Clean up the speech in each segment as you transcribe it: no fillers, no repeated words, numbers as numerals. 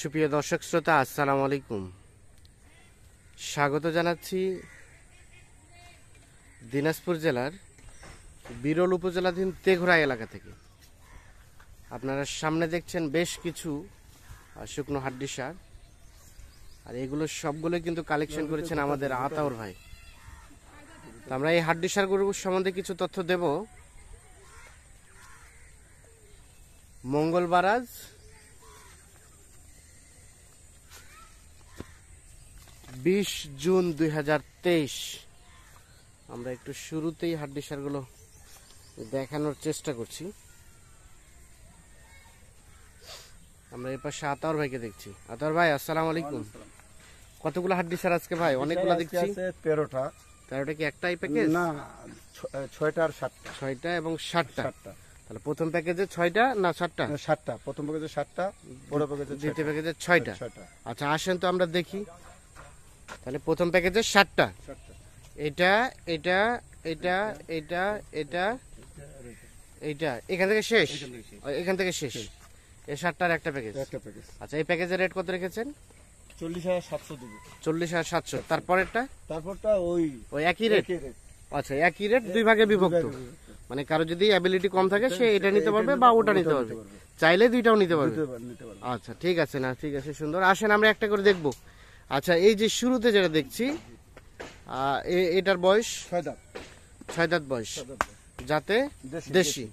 সুপ্রিয় দর্শক শ্রোতা, আসসালামু আলাইকুম। স্বাগত জানাচ্ছি দিনাজপুর জেলার বিরল উপজেলাধীন তেঘরা এলাকা থেকে। আপনারা সামনে দেখছেন বেশ কিছু শুকনো হাড্ডি সার, আর এগুলো সবগুলো কিন্তু কালেকশন করেছেন আমাদের আতাউর ভাই। তো আমরা এই হাড্ডি সারগুলোর সম্বন্ধে কিছু তথ্য দেব। মঙ্গলবার আজ 20 জুন 2023। আমরা একটু শুরুতেই হাড্ডি সারগুলো দেখানোর চেষ্টা করছি। আমরা এই পাশে আতাউর ভাইকে দেখছি। আতাউর ভাই, আসসালামু আলাইকুম। কতগুলো হাড্ডি সার আজকে ভাই? অনেকগুলো দেখছি। 13টা। 13টা কি একটাই প্যাকেজ? না, 6টা আর 7টা। 6টা এবং 7টা। তাহলে প্রথম প্যাকেজে 6টা না 7টা? 7টা। প্রথম প্যাকেজে 7টা, বড় প্যাকেজে দ্বিতীয় প্যাকেজে 6টা। আচ্ছা, আসেন তো আমরা দেখি। তাহলে প্রথম প্যাকেজে 7টা। এটা এটা এটা এটা এটা এইটা এখান থেকে শেষ, এখান থেকে শেষ। এই 7টার একটা প্যাকেজ। আচ্ছা, এই প্যাকেজের রেট কত রেখেছেন? 40,700 দেব। 40,700। তারপরেরটা? তারপরটা ওই একই রেট। আচ্ছা, একই রেট, দুই ভাগে বিভক্ত। মানে কারো যদি অ্যাবিলিটি কম থাকে সে এটা নিতে পারবে বা ওটা নিতে পারবে, চাইলে দুইটাও নিতে পারবে। আচ্ছা, ঠিক আছে, না ঠিক আছে, সুন্দর। আসেন আমরা একটা করে দেখব। আচ্ছা, এই যে শুরুতে যেটা দেখছি, এটার বয়স 6 দাঁত বয়স, যাতে দেশি।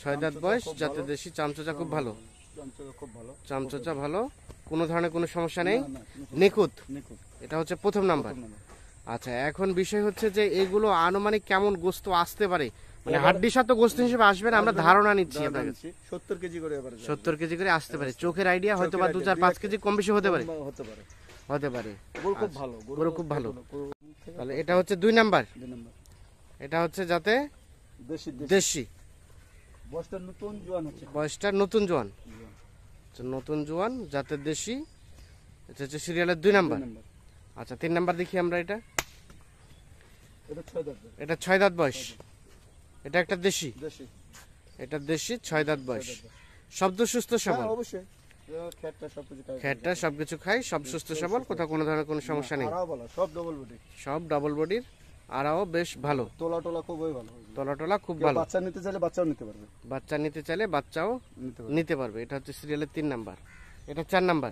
6 দাঁত বয়স, যাতে দেশি। চামচা খুব ভালো, চামচা ভালো, কোনো ধরনের কোনো সমস্যা নেই, নিখুঁত। এটা হচ্ছে প্রথম নাম্বার। আচ্ছা, এখন বিষয় হচ্ছে যে এগুলো আনুমানিক কেমন গোস্ত আসতে পারে, মানে হাড্ডি সার তো গোস্ত হিসেবে আসবে না, আমরা ধারণা নিচ্ছি আপনার কাছে। 70 কেজি করে 70 কেজি করে আসতে পারে। চোখের আইডিয়া হয়তো বা 2-4-5 কেজি কম বেশি হতে পারে। হতে পারে। গরু খুব ভালো, গরু খুব ভালো। তাহলে এটা হচ্ছে 2 নাম্বার। এটা হচ্ছে যাতে দেশি। বয়সটা নতুন জোয়ান হচ্ছে। বয়সটা নতুন জোয়ান, নতুন জোয়ান, যাতে দেশি। এটা হচ্ছে সিরিয়ালের 2 নাম্বার। আচ্ছা, 3 নাম্বার দেখি আমরা। এটা 6 দাঁত বয়স। এটা একটা দেশি। এটা দেশি, 6 দাঁত বয়স। শব্দ সুস্থ সবল, অবশ্যই খেটটা সবকিছু খায়, সব সুস্থ সবল, কোথাও কোনো ধরনের কোনো সমস্যা নেই। সব ডাবল বডির, আরাও বেশ ভালো। তোলা খুবই ভালো। তোলা খুব ভালো। বাচ্চা নিতে চাইলে বাচ্চাও নিতে পারবে। বাচ্চা নিতে চাইলে বাচ্চাও নিতে পারবে। এটা হচ্ছে সিরিয়ালের 3 নাম্বার। এটা 4 নাম্বার।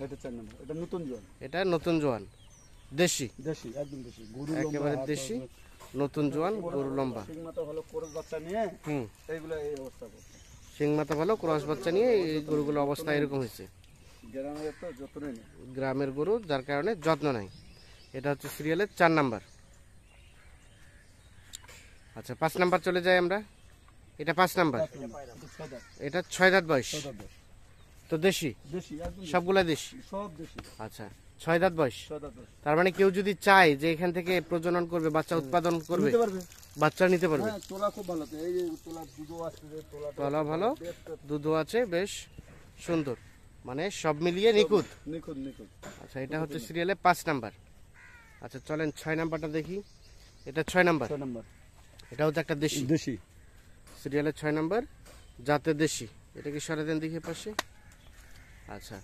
এটা নতুন জোয়ান। এটা নতুন জোয়ান, দেশি, একদম দেশি, গরু একেবারে দেশি, নতুন জোয়ান, গরু লম্বা। সিং মাথা ভালো, ক্রস বাচ্চা নিয়ে এইগুলা এই অবস্থা করছে। সিং মাথা ভালো, ক্রস বাচ্চা নিয়ে এই গরুগুলো অবস্থা এরকম হয়েছে। গ্রামের তো যত্ন নেই, গ্রামের গরু, যার কারণে যত্ন নাই। এটা হচ্ছে সিরিয়ালের 4 নাম্বার। আচ্ছা, 5 নাম্বার চলে যাই আমরা। এটা 5 নাম্বার। এটা 6 দাঁত বয়স, তো দেশি, সবগুলা দেশি। আচ্ছা, 6 দাঁত বয়স। তার মানে কেউ যদি চায় যে এখান থেকে প্রজনন করবে, বাচ্চা উৎপাদন করবে, বাচ্চা নিতে পারবে। তোলা খুব ভালো, এই যে তোলা দুধও আছে, তোলা ভালো, দুধও আছে, বেশ সুন্দর, মানে সব মিলিয়ে নিখুঁত। আচ্ছা, এটা হচ্ছে সিরিয়ালে 5 নাম্বার। আচ্ছা, চলেন 6 নাম্বারটা দেখি। এটা 6 নাম্বার। এটা হচ্ছে একটা দেশি, সিরিয়ালের 6 নাম্বার, যাতে দেশি। এটা কি সরে দেন দেখি পাশে। আচ্ছা,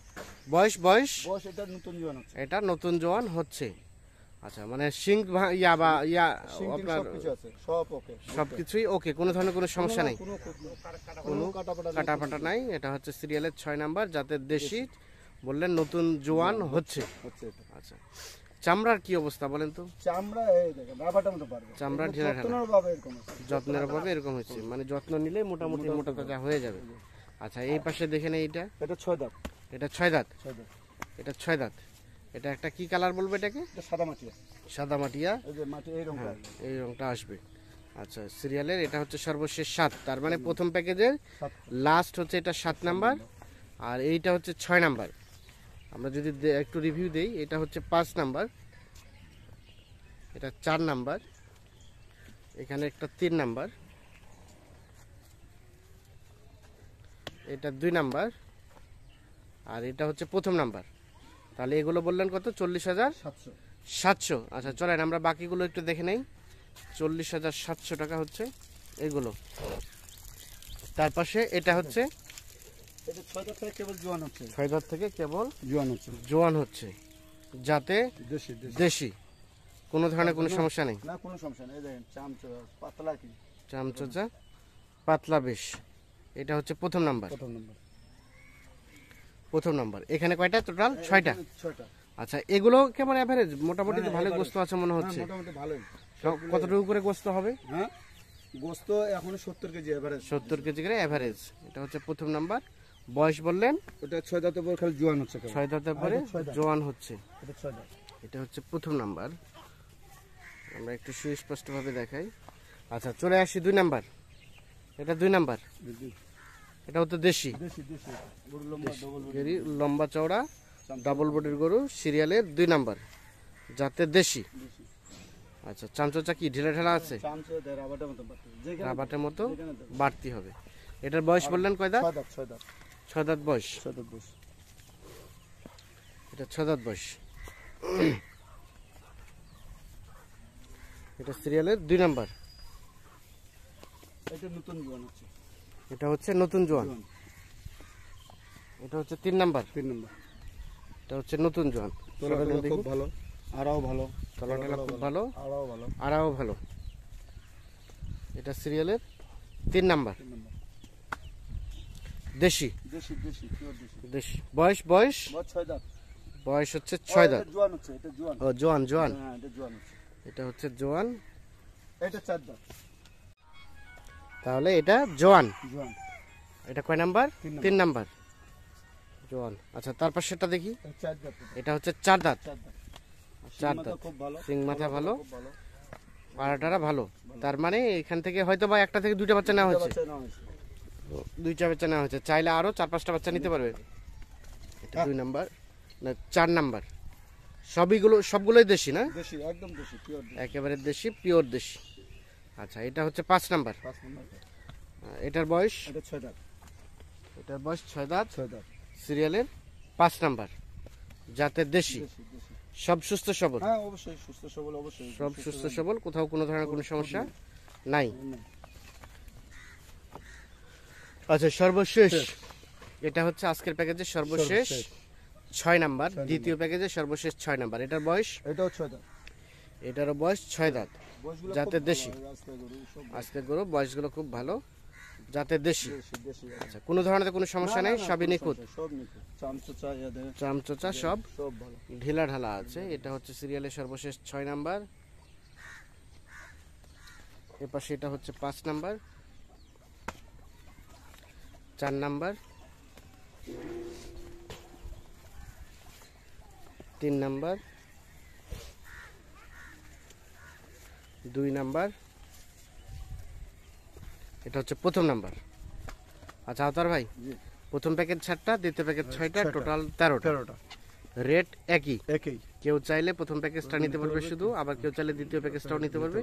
বয়স এটা নতুন জোয়ান হচ্ছে। এটা নতুন জোয়ান হচ্ছে। আচ্ছা, মানে সিং আপনার সবকিছুই ওকে, কোনো ধরনের কোনো সমস্যা নেই, কোনো কাটা ফাটা নাই। এটা হচ্ছে সিরিয়ালের 6 নাম্বার, যাতে দেশি বললেন, নতুন জোয়ান হচ্ছে। আচ্ছা, চামড়ার কি অবস্থা বলেন তো? চামড়া ঢিলা যত্নের অভাবে এরকম হচ্ছে, মানে যত্ন নিলে মোটামুটি মোটা তাজা হয়ে যাবে। আচ্ছা, এই পাশে দেখে নেই। এটা 6 দাঁত। এটা 6 দাঁত। এটা 6 দাঁত। এটা একটা কি কালার বলবো এটাকে? সাদা মাটিয়া, এই রংটা আসবে। আচ্ছা, সিরিয়ালের এটা হচ্ছে সর্বশেষ 7। তার মানে প্রথম প্যাকেজের লাস্ট হচ্ছে এটা 7 নাম্বার, আর এইটা হচ্ছে 6 নাম্বার। আমরা যদি একটু রিভিউ দেই, এটা হচ্ছে 5 নাম্বার, এটা 4 নাম্বার, এখানে একটা 3 নাম্বার, এটা 2 নাম্বার, আর এটা হচ্ছে প্রথম নাম্বার। তাহলে এগুলো বললেন কত? 40,700। আচ্ছা, চলেন আমরা বাকিগুলো একটু দেখে নেই। 40,700 টাকা হচ্ছে এগুলো। তার পাশে এটা হচ্ছে এটা 6 দাঁত থেকে কেবল জোয়ান হচ্ছে, 6 দাঁত থেকে কেবল জোয়ান হচ্ছে, জোয়ান হচ্ছে, যাতে দেশি দেশি দেশি, কোনো ধরনের কোনো সমস্যা নেই। না, কোনো সমস্যা নেই। এই দেখেন চামচা পাতলা কি, চামচোচা পাতলা বেশ। এটা হচ্ছে প্রথম নাম্বার। প্রথম নম্বর। প্রথম নাম্বার। এখানে কয়টা টোটাল? 6টা। 6টা। আচ্ছা, এগুলো কেমন এভারেজ? মোটামুটি তো ভালো গোস্ত আছে মনে হচ্ছে। মোটামুটি ভালোই। কতটুকু করে গোস্ত হবে? হ্যাঁ, গোস্ত এখন 70 কেজি এভারেজ। 70 কেজি করে এভারেজ। এটা হচ্ছে প্রথম নাম্বার। বয়স বললেন ওটা 6 দাঁতের পর খালি জোয়ান হচ্ছে, 6 দাঁতের পরে জোয়ান হচ্ছে। এটা 6 দাঁত। এটা হচ্ছে প্রথম নাম্বার। আমরা একটু সুস্পষ্টভাবে দেখাই। আচ্ছা, চলে আসি 2 নাম্বার। এটা 2 নাম্বার। এটা হচ্ছে দেশি, দেশি দেশি গরু লম্বা, ডবল বডি, গেরি লম্বা চওড়া ডাবল বডির গরু, সিরিয়ালের 2 নাম্বার, যাতে দেশি। দেশি। আচ্ছা, চামচোচা কি ঢিলা ঢালা আছে? চামচা দেয় রাবারের মতো বাড়তে, যেখানে রাবাটের মতো যেখানে দেয়। বাড়তি হবে। এটার বয়স বললেন কয় দাঁত? 6 দাঁত, 6 দাঁত, 6 দাঁত বয়স। 6 দাঁত বয়স। এটা 6 দাঁত বয়স। এটা সিরিয়ালের 2 নাম্বার। এটা নতুন জোয়ান হচ্ছে, এটা হচ্ছে নতুন জোয়ান। জোয়ান। এটা হচ্ছে 3 নাম্বার। 3 নম্বর। এটা হচ্ছে নতুন জোয়ান। তলাটা খুব ভালো, আরাও ভালো, তলাটা খুব ভালো, আরাও ভালো, আরাও ভালো। এটা সিরিয়ালের 3 নাম্বার। 3 নম্বর। দেশি, দেশি দেশি পিওর দেশি। দেশি। বয়স বয়স বয়স 6 দাঁত। বয়স হচ্ছে 6 দাঁত। এটা জোয়ান হচ্ছে, এটা জোয়ান। ও জোয়ান, জোয়ান। হ্যাঁ, এটা জোয়ান হচ্ছে। এটা হচ্ছে জোয়ান। এটা 4 দাঁত। তাহলে এটা জোয়ান। জোয়ান। এটা কয় নাম্বার? 3 3 নাম্বার জোয়ান। আচ্ছা, তারপর সেটা দেখি। এটা 4 দাঁত। এটা হচ্ছে 4 দাঁত। 4 দাঁত। 4 মাথা দাঁত। খুব ভালো, সিং মাথা ভালো, খুব ভালো। পাড়াটারা ভালো। তার মানে এখান থেকে হয়তো বা একটা থেকে 2টা বাচ্চা নেওয়া হয়েছে। বাচ্চা নেওয়া হয়েছে। 2টা বাচ্চা নেওয়া হয়েছে। চাইলে আরো 4-5টা বাচ্চা নিতে পারবে। এটা 2 নাম্বার না 4 নাম্বার। সবগুলোই দেশি না? দেশি, একদম দেশি, পিওর দেশি। একেবারে দেশি, পিওর দেশি। আচ্ছা, এটা হচ্ছে 5 নাম্বার। 5 নম্বর। এটার বয়স? এটা 6 দাঁত। এটার বয়স 6 দাঁত। 6 দাঁত। সিরিয়ালের 5 নাম্বার, যাতে দেশি। দেশি দেশি। সব সুস্থ সবল। হ্যাঁ, অবশ্যই সুস্থ সবল, অবশ্যই সব সুস্থ সবল, কোথাও কোনো ধরনের কোনো সমস্যা নাই। আচ্ছা, সর্বশেষ। এটা হচ্ছে আজকের প্যাকেজের সর্বশেষ 6 নাম্বার। দ্বিতীয় প্যাকেজের সর্বশেষ 6 নাম্বার। এটার বয়স? এটাও 6 দাঁত। এটারও বয়স 6 দাঁত, বয়সগুলো যাতে খুব দেশি। ভালো, রাস্তায় গরু সব আজকের গরু বয়সগুলো খুব ভালো, যাতে দেশি। দেশি দেশি। আচ্ছা, কোনো ধরনের কোনো সমস্যা নেই, সবই নিখুঁত। সব নিখুঁত। চামচা এদের চামচোচা সব সব ভালো। ঢিলা ঢালা আছে। এটা হচ্ছে সিরিয়ালের সর্বশেষ 6 নাম্বার। এপাশে এটা হচ্ছে 5 নাম্বার, 4 নাম্বার, 3 নাম্বার, 2 নাম্বার। এটা হচ্ছে প্রথম নাম্বার। আচ্ছা, আওতার ভাই, জি। প্রথম প্যাকেজ 7টা, দ্বিতীয় প্যাকেজ 6টা, টোটাল 13টা। 13টা। রেট একই। একই। কেউ চাইলে প্রথম প্যাকেজটা নিতে পারবে শুধু, আবার কেউ চাইলে দ্বিতীয় প্যাকেজটাও নিতে পারবে।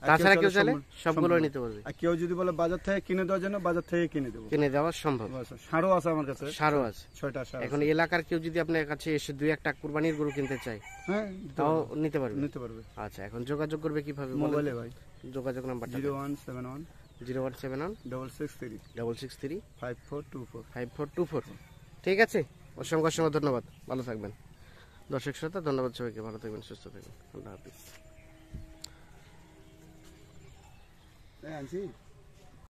আর তাছাড়া কেউ চাইলে সম্পূর্ণ- সবগুলোই নিতে পারবে। আর কেউ যদি বলে বাজার থেকে কিনে দেওয়ার জন্য, বাজার থেকে কিনে দেবো। কিনে দেওয়া সম্ভব। সারও আছে আমার কাছে, সারও আছে। 6টা সার এখন এলাকার কেউ যদি আপনার কাছে এসে 2-1টা কুরবানির গরু কিনতে চায়, হ্যাঁ, তাও নিতে পারবে। নিতে পারবে। আচ্ছা, এখন যোগাযোগ করবে কিভাবে? বলেন। মোবাইলে ভাই, যোগাযোগ নাম্বারটা 0171 0171 663 663 5424। 5424। ঠিক আছে, অসংখ্য অসংখ্য ধন্যবাদ। ভালো থাকবেন দর্শক শ্রোতা। ধন্যবাদ সবাইকে। ভালো থাকবেন, সুস্থ থাকবেন। আল্লাহ হাফিজ। আনছি।